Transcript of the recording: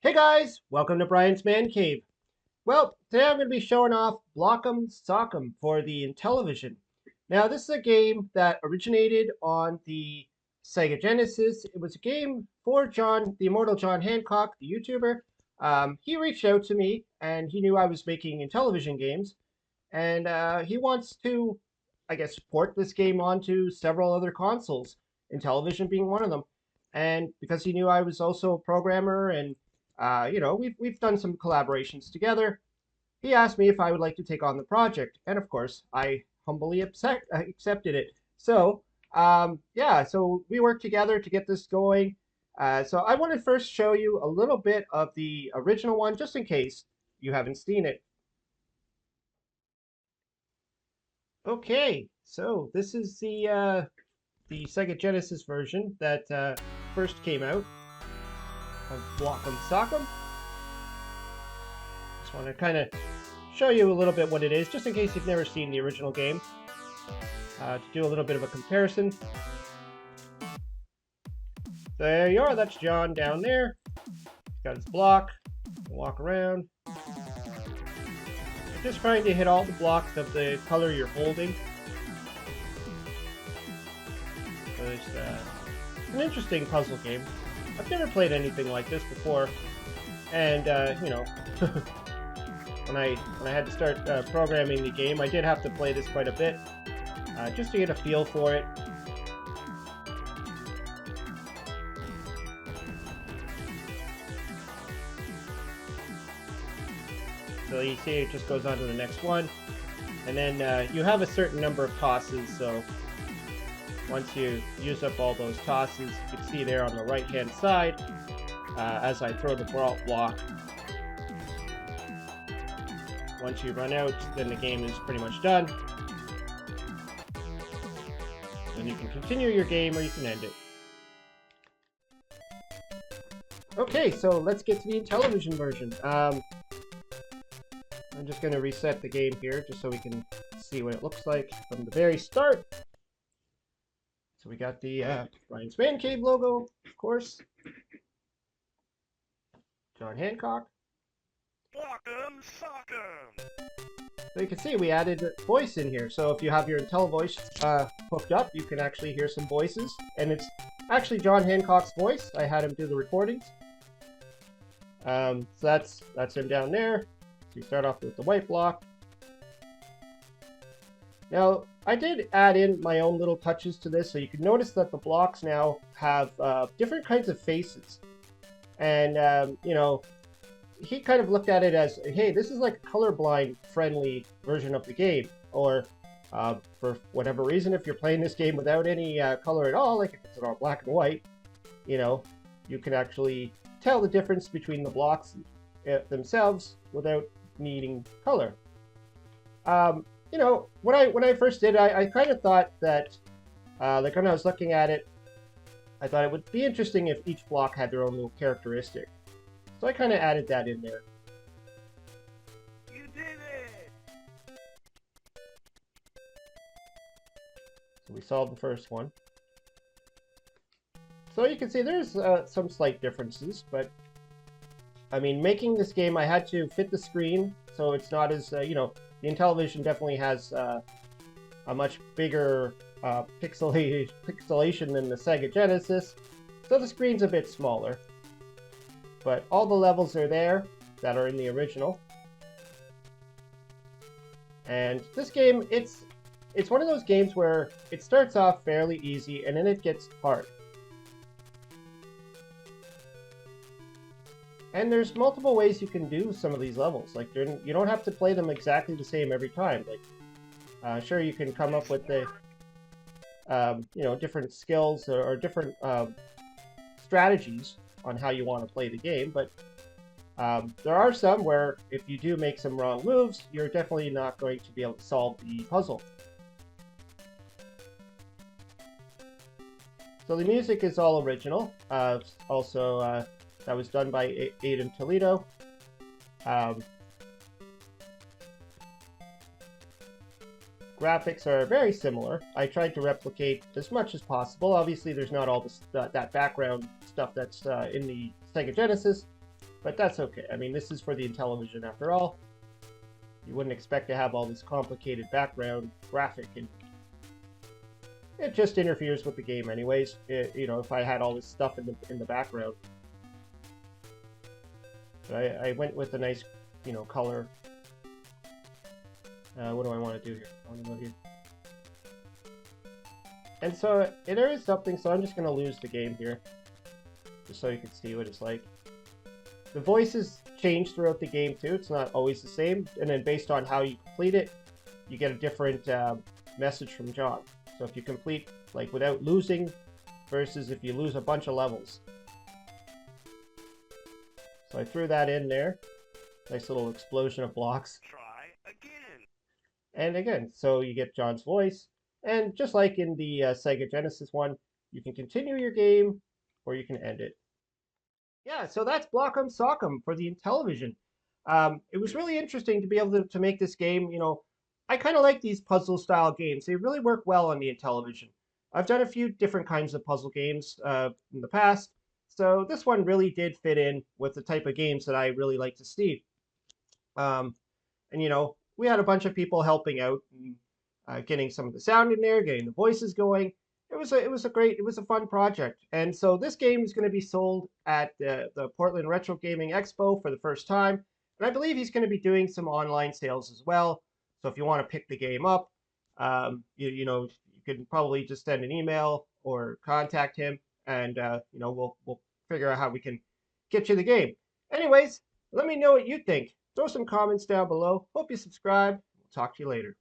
Hey guys, welcome to Brian's Man Cave. Well, today I'm going to be showing off Block'em Sock'em for the Intellivision. Now, this is a game that originated on the SEGA Genesis. It was a game for the Immortal John Hancock, the YouTuber. He reached out to me and he knew I was making Intellivision games, and he wants to, I guess, port this game onto several other consoles, Intellivision being one of them. And because he knew I was also a programmer and we've done some collaborations together. He asked me if I would like to take on the project, and of course, I humbly accepted it. So we worked together to get this going. So I want to first show you a little bit of the original one, just in case you haven't seen it. Okay, so this is the Sega Genesis version that first came out of Block'em Sock'em. Just want to kind of show you a little bit what it is, just in case you've never seen the original game, to do a little bit of a comparison. So there you are, that's John down there. He's got his block, walk around. Just trying to hit all the blocks of the color you're holding. So it's an interesting puzzle game. I've never played anything like this before, and when I had to start programming the game, I did have to play this quite a bit, just to get a feel for it. So you see it just goes on to the next one, and then you have a certain number of tosses, so once you use up all those tosses, you can see there on the right hand side, as I throw the block. Once you run out, then the game is pretty much done. Then you can continue your game or you can end it. Okay, so let's get to the Intellivision version. I'm just going to reset the game here just so we can see what it looks like from the very start. So we got the Brian's Man Cave logo, of course. John Hancock. Block'em Sock'em! So you can see we added voice in here. So if you have your IntelliVoice hooked up, you can actually hear some voices. And it's actually John Hancock's voice. I had him do the recordings. So that's him down there. So you start off with the white block. Now, I did add in my own little touches to this, so you can notice that the blocks now have different kinds of faces. And, he kind of looked at it as, hey, this is like a colorblind-friendly version of the game. Or, for whatever reason, if you're playing this game without any color at all, like if it's all black and white, you can actually tell the difference between the blocks themselves without needing color. When I first did it, I kind of thought that, like when I was looking at it, I thought it would be interesting if each block had their own little characteristic. So I kind of added that in there. You did it! So we solved the first one. So you can see there's some slight differences, but I mean, making this game, I had to fit the screen, so it's not as, the Intellivision definitely has a much bigger pixelation than the Sega Genesis, so the screen's a bit smaller. But all the levels are there that are in the original. And this game, it's one of those games where it starts off fairly easy and then it gets hard. And there's multiple ways you can do some of these levels. Like, you don't have to play them exactly the same every time. Like, sure, you can come up with the, different skills or different strategies on how you want to play the game, but there are some where if you do make some wrong moves, you're definitely not going to be able to solve the puzzle. So the music is all original. Also, that was done by Aiden Toledo. Graphics are very similar. I tried to replicate as much as possible. Obviously, there's not all that background stuff that's in the Sega Genesis, But that's okay. I mean, this is for the Intellivision after all. You wouldn't expect to have all this complicated background graphic, and it just interferes with the game anyways. If I had all this stuff in the background. But I went with a nice, color. What do I want to do here? I want to go here. And so there is something, so I'm just going to lose the game here, just so you can see what it's like. The voices change throughout the game too. It's not always the same, and then based on how you complete it, you get a different message from John. So if you complete like without losing, versus if you lose a bunch of levels. So I threw that in there. Nice little explosion of blocks. Try again. And again, so you get John's voice. And just like in the SEGA Genesis one, you can continue your game or you can end it. Yeah, so that's Block'em Sock'em for the Intellivision. It was really interesting to be able to make this game. I kind of like these puzzle style games. They really work well on the Intellivision. I've done a few different kinds of puzzle games in the past, so this one really did fit in with the type of games that I really like to see. And we had a bunch of people helping out and getting some of the sound in there, getting the voices going. It was a fun project. And so this game is going to be sold at the Portland Retro Gaming Expo for the first time. And I believe he's going to be doing some online sales as well. So if you want to pick the game up, you can probably just send an email or contact him, and we'll figure out how we can get you the game. Anyways, let me know what you think. Throw some comments down below. Hope you subscribe. We'll talk to you later.